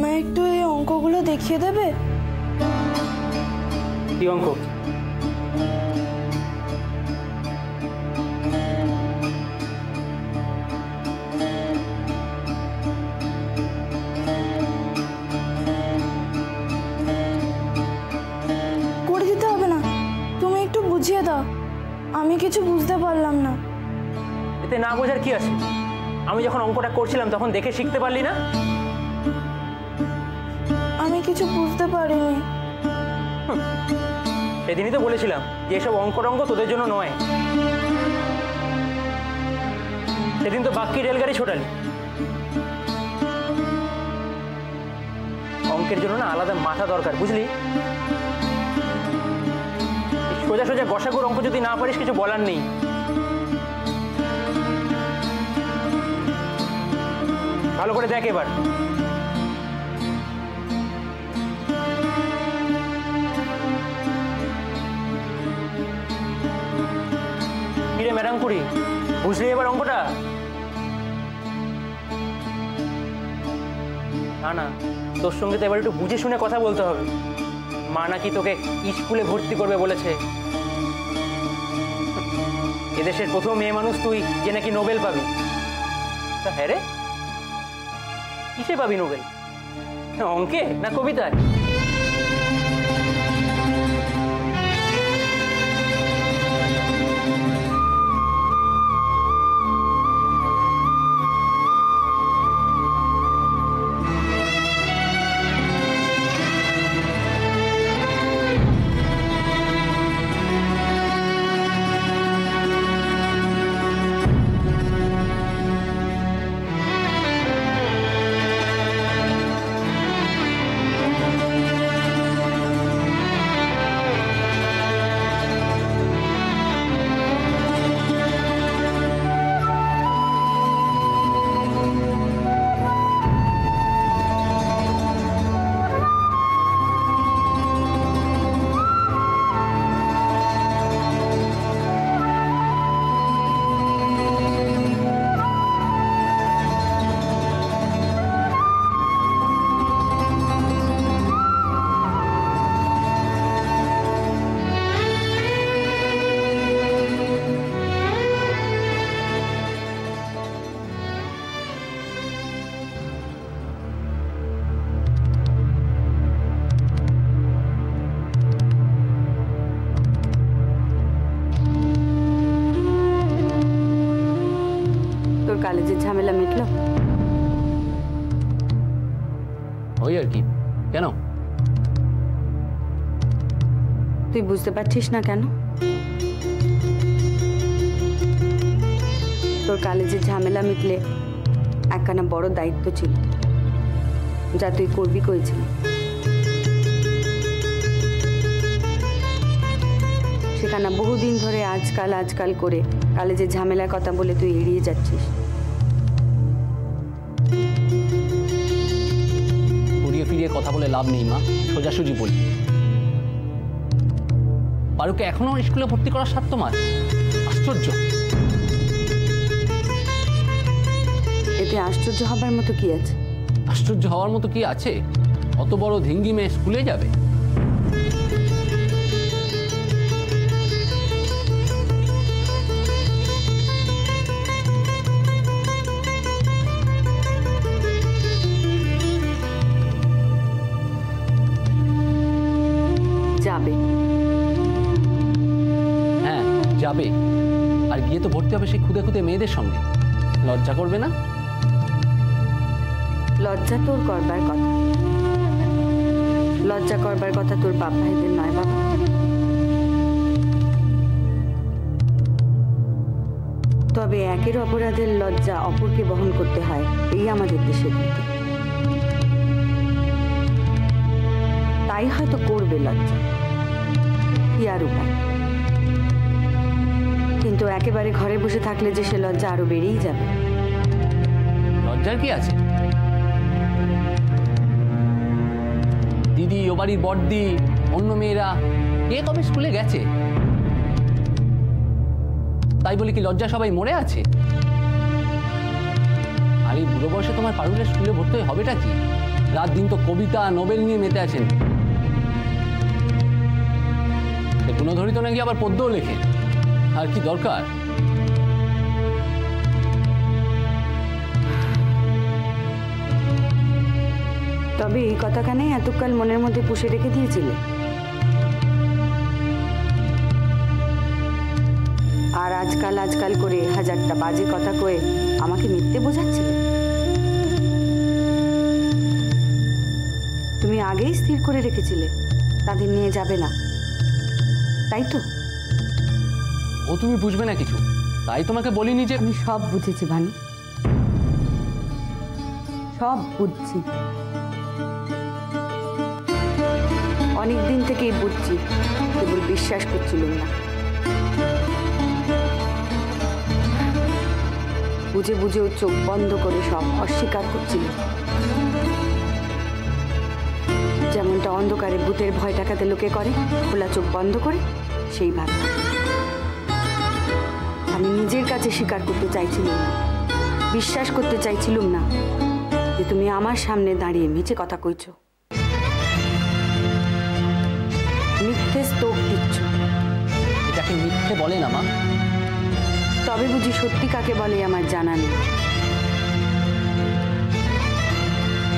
আমায় একটু এই অঙ্কগুলো দেখিয়ে দেবে? কি অঙ্ক? করে দিতে হবে না, তুমি একটু বুঝিয়ে দাও, আমি কিছু বুঝতে পারলাম না। এতে না বোঝার কি আছে? আমি যখন অঙ্কটা করছিলাম তখন দেখে শিখতে পারলি না? আমি কিছু বুঝতে পারিনি। সেদিনই তো বলেছিলাম যে এসব অঙ্ক তোদের জন্য নয়। সেদিন তো বাক্যি রেলগাড়ি ছোটালি। অঙ্কের জন্য না আলাদা মাথা দরকার, বুঝলি? সোজা সোজা গসাগুর অঙ্ক যদি না পারিস কিছু বলার নেই। ভালো করে দেখ এবার। কিরে ম্যাডাম কুড়ি, বুঝলি এবার অঙ্কটা? না না, তোর সঙ্গে তো এবার একটু বুঝে শুনে কথা বলতে হবে। মা নাকি তোকে স্কুলে ভর্তি করবে বলেছে। এদেশের প্রথম মেয়ে মানুষ তুই যে নাকি নোবেল পাবি। তা হ্যাঁ রে, কিসে পাবি নোবেল? অঙ্কে না কবিতায়? কলেজের ঝামেলা মিটলো? ওই আর কি। কেন? তুই বুঝতে পারছিস না কেন? তোর কলেজের ঝামেলা মিটলে একখানা বড় দায়িত্ব ছিল যা তুই করবি করেছিলি। সেখানে বহুদিন ধরে আজকাল করে কলেজের ঝামেলার কথা বলে তুই এড়িয়ে যাচ্ছিস। ঘুরিয়ে ফিরিয়ে কথা বলে লাভ নেই মা, সোজাসুজি বলি। পারুকে এখনো স্কুলে ভর্তি করার সাধ্য তোমার? আশ্চর্য। এতে আশ্চর্য হবার মতো কি আছে? আশ্চর্য হওয়ার মতো কি আছে? অত বড় ধিঙ্গি মেয়ে স্কুলে যাবে? যাবে। হ্যাঁ যাবে, আর গিয়ে তো ভর্তি হবে সেই খুদে খুদে মেয়েদের সঙ্গে। লজ্জা করবে না? লজ্জা তোর করবার কথা, লজ্জা করবার কথা তোর বাপ ভাইদের নয় বাবা। তবে একের অপরাধের লজ্জা অপরকে বহন করতে হয়, এই আমাদের দেশের নীতি। তাই হয়তো করবে লজ্জা, কি আর উপায়। কিন্তু একেবারে ঘরে বসে থাকলে যে সে লজ্জা আরো বেড়েই যাবে। লজ্জার কি আছে? দিদি, ও বাড়ির বড়দি, অন্য মেয়েরা কে কবে স্কুলে গেছে? তাই বলে কি লজ্জা সবাই মরে আছে? আর এই বুড়ো বয়সে তোমার পারুলের স্কুলে ভর্তি হবেটা কি? রাত দিন তো কবিতা নোবেল নিয়ে মেতে আছেন। গুণধরী তো নাকি আবার পদ্যও লেখে, আর কি দরকার? তবে এই কথাখানেই এতকাল মনের মধ্যে পুষে রেখে দিয়েছিলে, আর আজকাল আজকাল করে হাজারটা বাজে কথা কয়ে আমাকে মিথ্যে বোঝাচ্ছিলে। তুমি আগেই স্থির করে রেখেছিলে তাদের নিয়ে যাবে না, তাই তো? ও তুমি বুঝবে না কিছু, তাই তোমাকে বলিনি যে। আমি সব বুঝেছি ভানু, সব বুঝছি। অনেক দিন থেকেই বুঝছি, কেবল বিশ্বাস করছিলাম না। বুঝে বুঝেও চোখ বন্ধ করে সব অস্বীকার করছিল, যেমনটা অন্ধকারে ভূতের ভয় টাকাতে লোকে করে, খোলা চোখ বন্ধ করে, সেইভাবে আমি নিজের কাছে স্বীকার করতে চাইছিলাম না, বিশ্বাস করতে চাইছিলাম না যে তুমি আমার সামনে দাঁড়িয়ে মিছে কথা কইছ, মিথ্যে স্তোক দিচ্ছ। এটাকে মিথ্যে বলে না মা। তবে বুঝি সত্যি কাকে বলে আমার জানা নেই।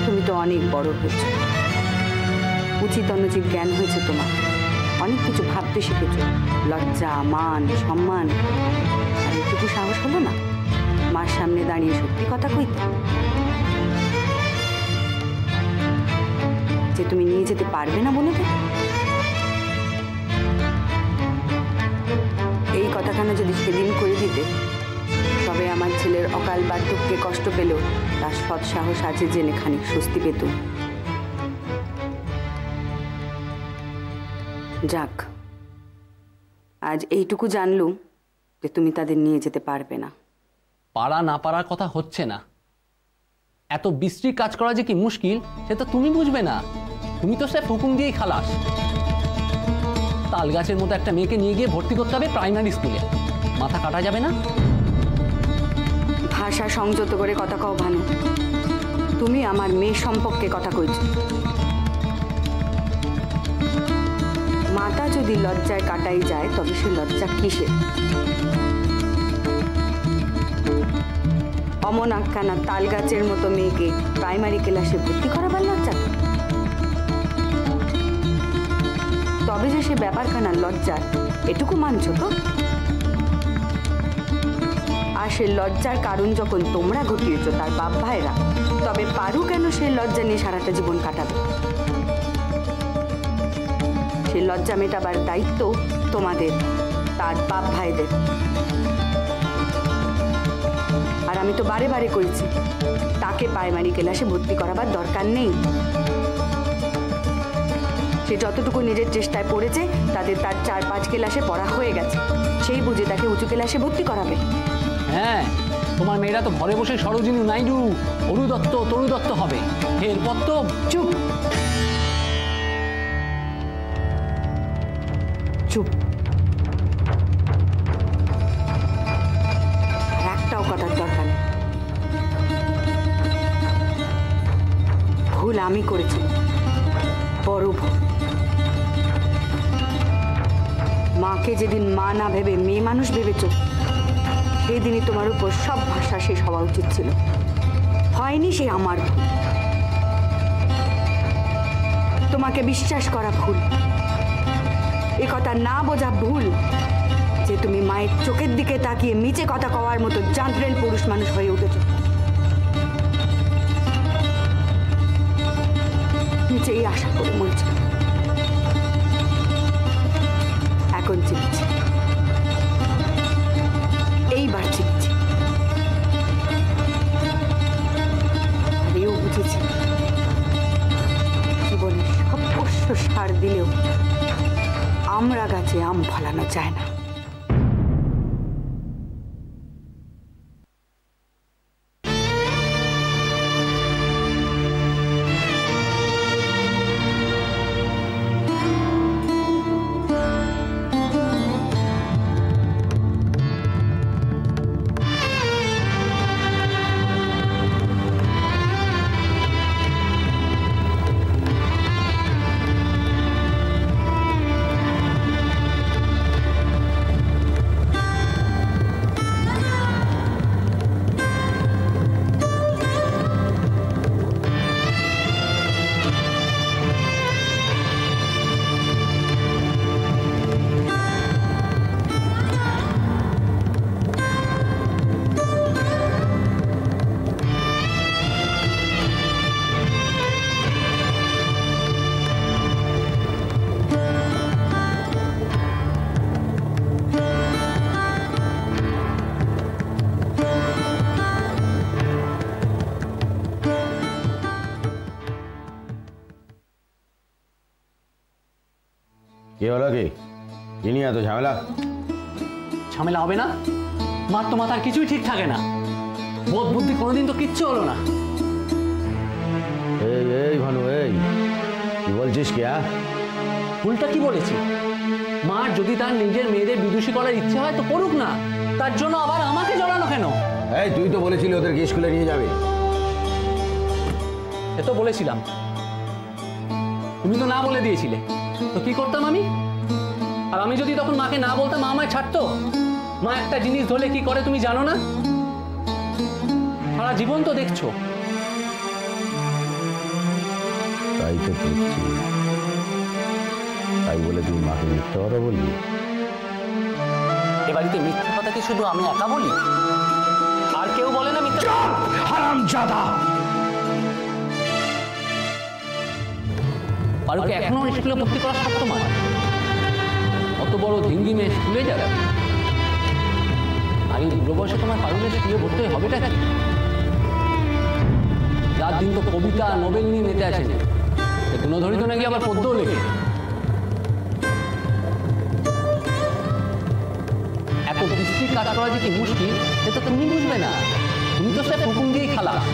তুমি তো অনেক বড় হয়েছ, উচিত অনুচিত জ্ঞান হয়েছে তোমার, অনেক কিছু ভাবতে শিখেছ, লজ্জা মান সম্মান। আর একটু সাহস হলো না মার সামনে দাঁড়িয়ে সত্যি কথা কইতে, যে তুমি নিয়ে যেতে পারবে না বলে? এই কথাখানা যদি সেদিন করে দিতে, তবে আমার ছেলের অকাল বার্ধক্যে কষ্ট পেল তার সৎ সাহস আছে জেনে খানিক স্বস্তি পেত। যাক, আজ এইটুকু জানলুম যে তুমি তাদের নিয়ে যেতে পারবে না। পারা না পারার কথা হচ্ছে না, এত বিশ্রী কাজ করা যে কি মুশকিল সে তো তুমি বুঝবে না। তুমি তো সে হুকুম দিয়েই খালাস। তাল গাছের মতো একটা মেয়েকে নিয়ে গিয়ে ভর্তি করতে হবে প্রাইমারি স্কুলে, মাথা কাটা যাবে না? ভাষা সংযত করে কথা কও ভানু, তুমি আমার মেয়ে সম্পর্কে কথা কইছ। মাথা যদি লজ্জায় কাটাই যায় তবে সে লজ্জা কিসের? অমন আখ্যানা তাল গাছের মতো মেয়েকে প্রাইমারি ক্লাসে ভর্তি করাবার লজ্জা? তবে যে সে ব্যাপারখানার লজ্জার, এটুকু মানছ তো? আর সে লজ্জার কারণ যখন তোমরা ঘটিয়েছ তার বাপ ভাইরা, তবে পারু কেন সে লজ্জা নিয়ে সারাটা জীবন কাটাবে? সে লজ্জা মেটাবার দায়িত্ব তোমাদের, তার বাপ ভাইদের। আর আমি তো বারে বারে করেছি তাকে প্রাইমারি ক্লাসে ভর্তি করাবার দরকার নেই। সে যতটুকু নিজের চেষ্টায় পড়েছে তাদের তার 4-5 ক্লাসে পড়া হয়ে গেছে, সেই বুঝে তাকে উঁচু ক্লাসে ভর্তি করাবে। হ্যাঁ, তোমার মেয়েরা তো ঘরে বসে সরোজিনী নাইডু, অরু দত্ত, তরু দত্ত হবে। এরপর তো চুপ চুপ, একটাও কথার দরকার নেই। ভুল আমি করেছি, বড় ভুল। মাকে যেদিন মা না ভেবে মেয়ে মানুষ ভেবেছ, সেই দিনই তোমার উপর সব ভাষা শেষ হওয়া উচিত ছিল। হয়নি, সে আমার ভুল। তোমাকে বিশ্বাস করা ভুল, এ কথা না বোঝা ভুল যে তুমি মায়ের চোখের দিকে তাকিয়ে মিছে কথা কওয়ার মতো জাঁতরেল পুরুষ মানুষ হয়ে উঠেছ। নিচেই আশা করে মরছ, এখন চিনছি, এইবার চিনছি। আর এও বুঝেছি জীবনে সব পোষ্য সার দিলেও আমরা গাছে আম ফলানো যায় না। কে হলো কি? কি নিয়ে এত ঝামেলা? ঝামেলা হবে না? মার তো মাথার কিছুই ঠিক থাকে না, বোধ বুদ্ধি কোনোদিন তো কিচ্ছু হলো না। এই এই ভানু, এই কি বলছিস কি? ভুলটা কি বলেছি? মার যদি তার নিজের মেয়েদের বিদুষী করার ইচ্ছে হয় তো করুক না, তার জন্য আবার আমাকে জড়ানো কেন? এই তুই তো বলেছিলি ওদেরকে স্কুলে নিয়ে যাবে। এ তো বলেছিলাম, তুমি তো না বলে দিয়েছিলে, তো কি করতাম আমি? আর আমি যদি তখন মাকে না বলতাম, মা আমায় ছাড়তো? মা একটা জিনিস ধরলে কি করে তুমি জানো না? সারা জীবন তো দেখছো। তাই তো দেখছি, তাই বলে তুই মাকে মিথ্যা কথা বললি? এ বাড়িতে মিথ্যা কথা কি শুধু আমি একা বলি? আর কেউ বলে না মিথ্যা? হারামজাদা! পারুকে এখনো স্কুলে ভর্তি করা শক্ত মা। অত বড় ধিঙ্গি মেয়ে স্কুলে যাবে? আর এই বুড়ো বয়সে তোমার পারুলের স্কুলে ভর্তি হবেটা কেন? রাত দিন তো কবিতা নোবেল নিয়ে মেতে আছেন, গুণধরী তো নাকি আবার পদ্যও লেখে। এত বৃষ্টি কাজ করা যে কি মুশকিল সেটা তুমি বুঝবে না। তুমি তো সে হুকুম দিয়েই খালাস।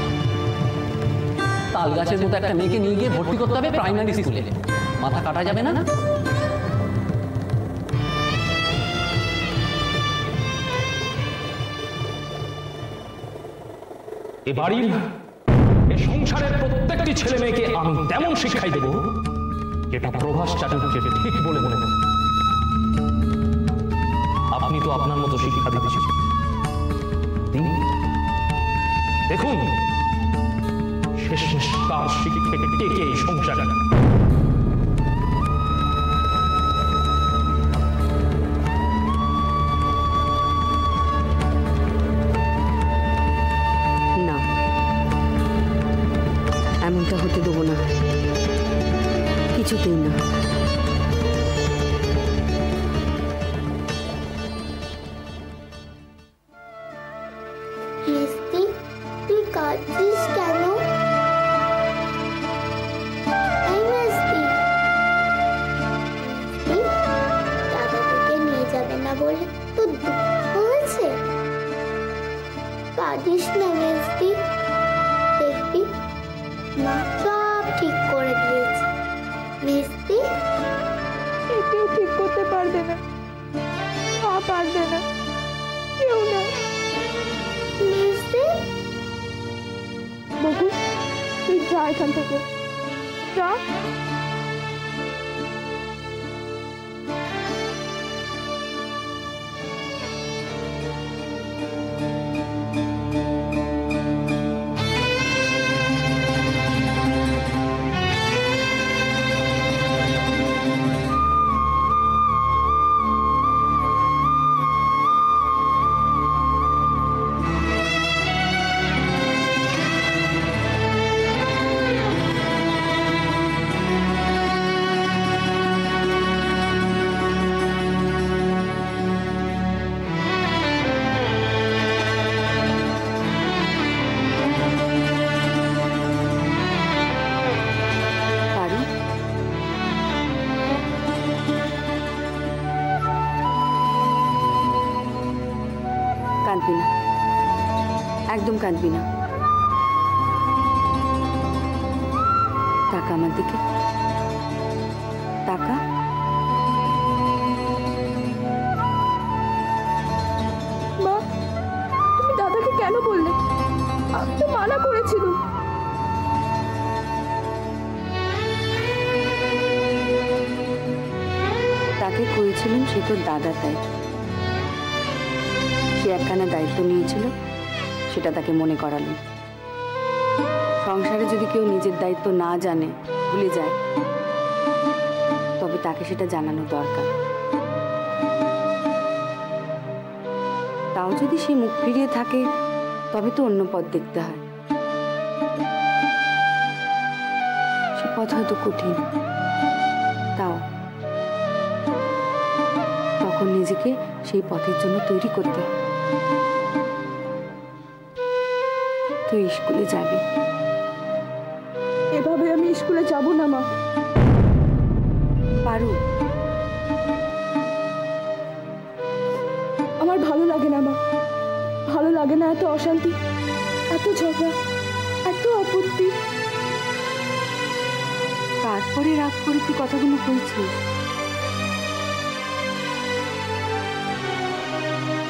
তাল গাছের মতো একটা মেয়েকে নিয়ে গিয়ে ভর্তি করতে হবে প্রাইমারি স্কুলে, মাথা কাটা যাবে না? এ বাড়ির এ সংসারের প্রত্যেকটি ছেলে মেয়েকে আমি তেমন শিক্ষাই দেব যেটা প্রভাস চাটুর্যকে ঠিক বলে মনে হয়। আপনি তো আপনার মতো শিক্ষা দিতেছেন, দেখুন শেষ তার শিক্ষা কে কে এই সংসারে। না, এমনটা হতে দেবো না, কিছুতেই না। মিষ্টি, তুই কাঁদছিস কেন? এই মিষ্টি, মিষ্টি, দাদা তোকে নিয়ে যাবে না বলে তোর দুঃখ হয়েছে? কাঁদিস না মিষ্টি, দেখবি মা সব ঠিক করে দিয়েছে। মিষ্টি, কেউ ঠিক করতে পারবে না, মা পারবে না, কেউ না। মিষ্টি, বকুল, তুই যা এখান থেকে, যা। পারু, কাঁদবি না, একদম কাঁদবি না। টাকা আমার দিকে, টাকা। মা, তুমি দাদাকে কেন বললে? আমি তো মানা করেছিলাম। তাকে করেছিলেন সে তোর দাদা, তাই সে একখানা দায়িত্ব নিয়েছিল, সেটা তাকে মনে করালেন। সংসারে যদি কেউ নিজের দায়িত্ব না জানে, ভুলে যায়, তবে তাকে সেটা জানানো দরকার। তাও যদি সে মুখ ফিরিয়ে থাকে, তবে তো অন্য পথ দেখতে হয়। সে পথ হয়তো কঠিন, তাও তখন নিজেকে সেই পথের জন্য তৈরি করতে হয়। তুই স্কুলে যাবি। এভাবে আমি স্কুলে যাব না মা। পারু, আমার ভালো লাগে না মা, ভালো লাগে না এত অশান্তি, এত ঝগড়া, এত আপত্তি। তারপরে রাগ করে তুই কথাগুলো বলছিস?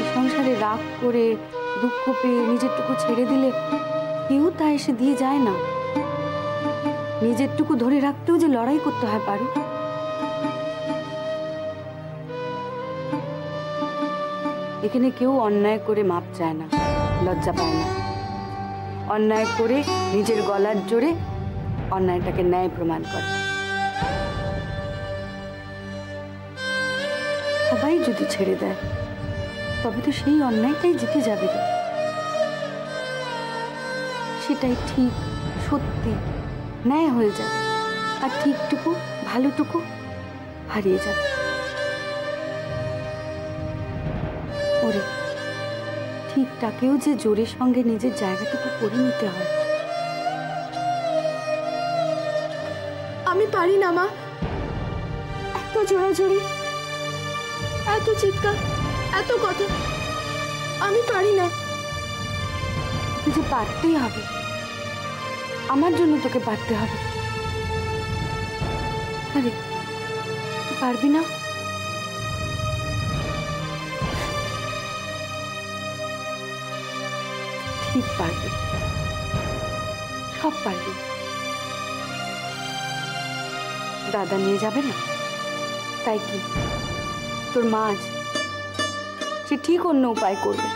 এই সংসারে রাগ করে দুঃখ পেয়ে নিজেরটুকু ছেড়ে দিলে কেউ তা এসে দিয়ে যায় না। নিজেরটুকু ধরে রাখতেও যে লড়াই করতে হয় পারো। এখানে কেউ অন্যায় করে মাপ চায় না, লজ্জা পায় না। অন্যায় করে নিজের গলার জোরে অন্যায়টাকে ন্যায় প্রমাণ করে। সবাই যদি ছেড়ে দেয় তবে তো সেই অন্যায়টাই জিতে যাবে রে। সেটাই ঠিক, সত্যি, ন্যায় হয়ে যাবে, আর ঠিকটুকু ভালোটুকু হারিয়ে যাবে। ওরে, ঠিকটাকেও যে জোরের সঙ্গে নিজের জায়গাটুকু করে নিতে হয়। আমি পারি না মা, এত জোরাজোরি, এত চিৎকার, এত কথা, আমি পারি না। তুই যে পারতেই হবে, আমার জন্য তোকে পারতে হবে। আরে তুই পারবি না? ঠিক পারবি, সব পারবি। দাদা নিয়ে যাবে না, তাই কি তোর মা আছে, সে ঠিক অন্য উপায় করবে।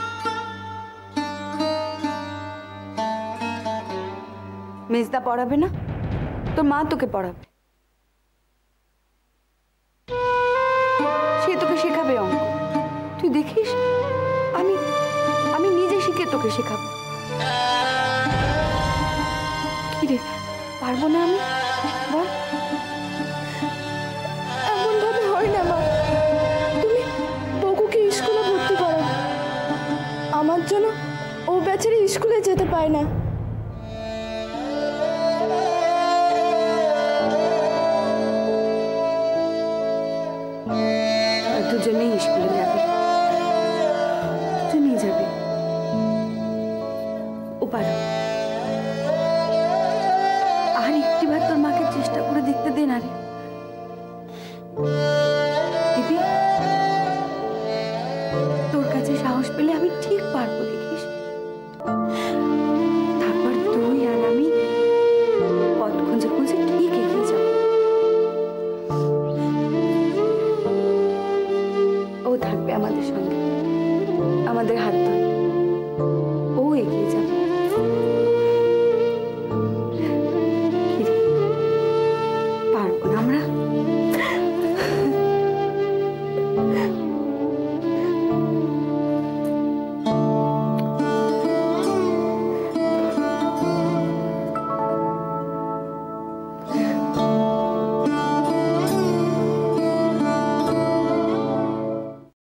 মেজদা পড়াবে না, তোর মা তোকে পড়াবে। সে তোকে শেখাবে অঙ্ক, তুই দেখিস। আমি আমি নিজে শিখে তোকে শেখাবো। কি রে, পারবো না আমি? বল। এমন ভাবে হয় না মা, তুমি বকুকে স্কুলে ভর্তি করো, আমার জন্য ও বেচারি স্কুলে যেতে পায় না। দুজনেই স্কুলে যাবে, দুজনেই যাবে। ও পারো। আর একটিবার তোর মাকে চেষ্টা করে দেখতে দে না রে।